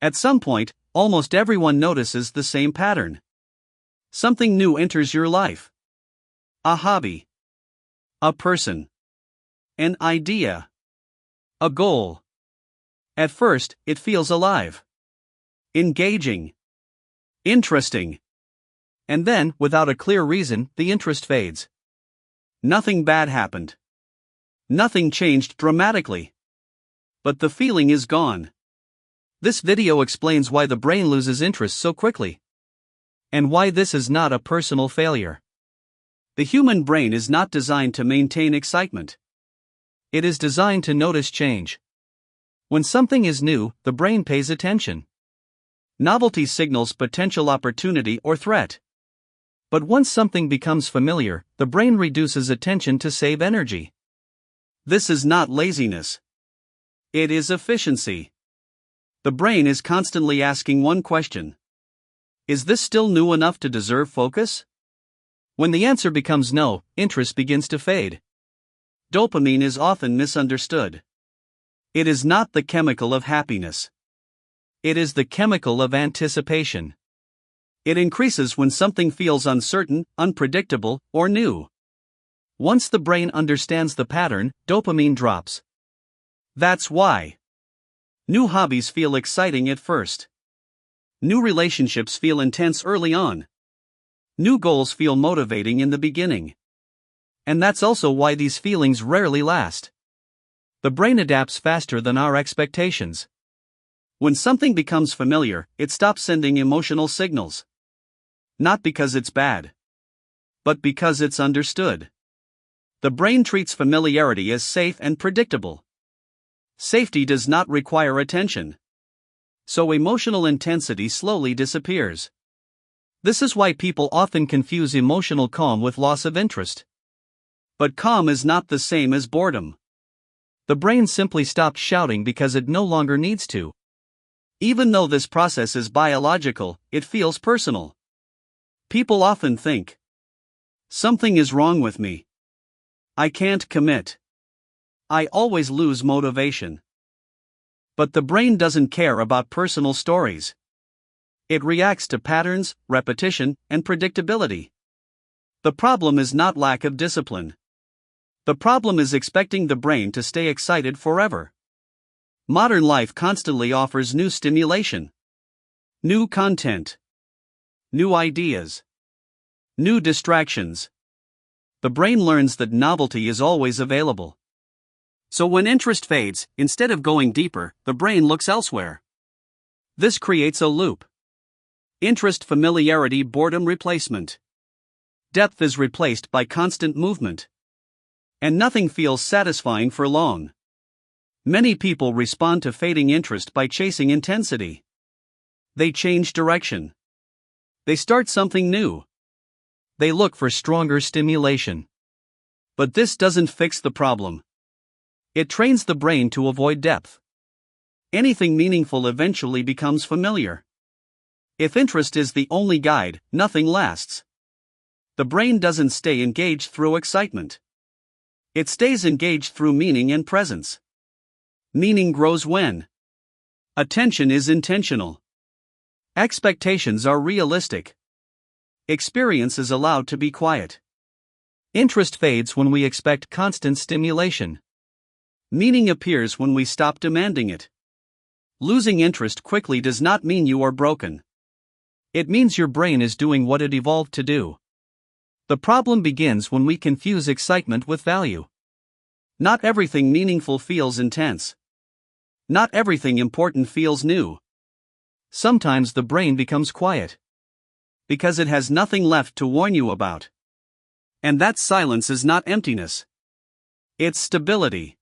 At some point, almost everyone notices the same pattern. Something new enters your life. A hobby. A person. An idea. A goal. At first, it feels alive. Engaging. Interesting. And then, without a clear reason, the interest fades. Nothing bad happened. Nothing changed dramatically. But the feeling is gone. This video explains why the brain loses interest so quickly. And why this is not a personal failure. The human brain is not designed to maintain excitement. It is designed to notice change. When something is new, the brain pays attention. Novelty signals potential opportunity or threat. But once something becomes familiar, the brain reduces attention to save energy. This is not laziness. It is efficiency. The brain is constantly asking one question. Is this still new enough to deserve focus? When the answer becomes no, interest begins to fade. Dopamine is often misunderstood. It is not the chemical of happiness. It is the chemical of anticipation. It increases when something feels uncertain, unpredictable, or new. Once the brain understands the pattern, dopamine drops. That's why new hobbies feel exciting at first. New relationships feel intense early on. New goals feel motivating in the beginning. And that's also why these feelings rarely last. The brain adapts faster than our expectations. When something becomes familiar, it stops sending emotional signals. Not because it's bad, but because it's understood. The brain treats familiarity as safe and predictable. Safety does not require attention. So emotional intensity slowly disappears. This is why people often confuse emotional calm with loss of interest. But calm is not the same as boredom. The brain simply stops shouting because it no longer needs to. Even though this process is biological, it feels personal. People often think, something is wrong with me. I can't commit. I always lose motivation. But the brain doesn't care about personal stories. It reacts to patterns, repetition, and predictability. The problem is not lack of discipline. The problem is expecting the brain to stay excited forever. Modern life constantly offers new stimulation, new content, new ideas, new distractions. The brain learns that novelty is always available. So when interest fades, instead of going deeper, the brain looks elsewhere. This creates a loop. Interest, familiarity, boredom, replacement. Depth is replaced by constant movement. And nothing feels satisfying for long. Many people respond to fading interest by chasing intensity. They change direction. They start something new. They look for stronger stimulation. But this doesn't fix the problem. It trains the brain to avoid depth. Anything meaningful eventually becomes familiar. If interest is the only guide, nothing lasts. The brain doesn't stay engaged through excitement. It stays engaged through meaning and presence. Meaning grows when attention is intentional. Expectations are realistic. Experience is allowed to be quiet. Interest fades when we expect constant stimulation. Meaning appears when we stop demanding it. Losing interest quickly does not mean you are broken. It means your brain is doing what it evolved to do. The problem begins when we confuse excitement with value. Not everything meaningful feels intense. Not everything important feels new. Sometimes the brain becomes quiet. Because it has nothing left to warn you about. And that silence is not emptiness. It's stability.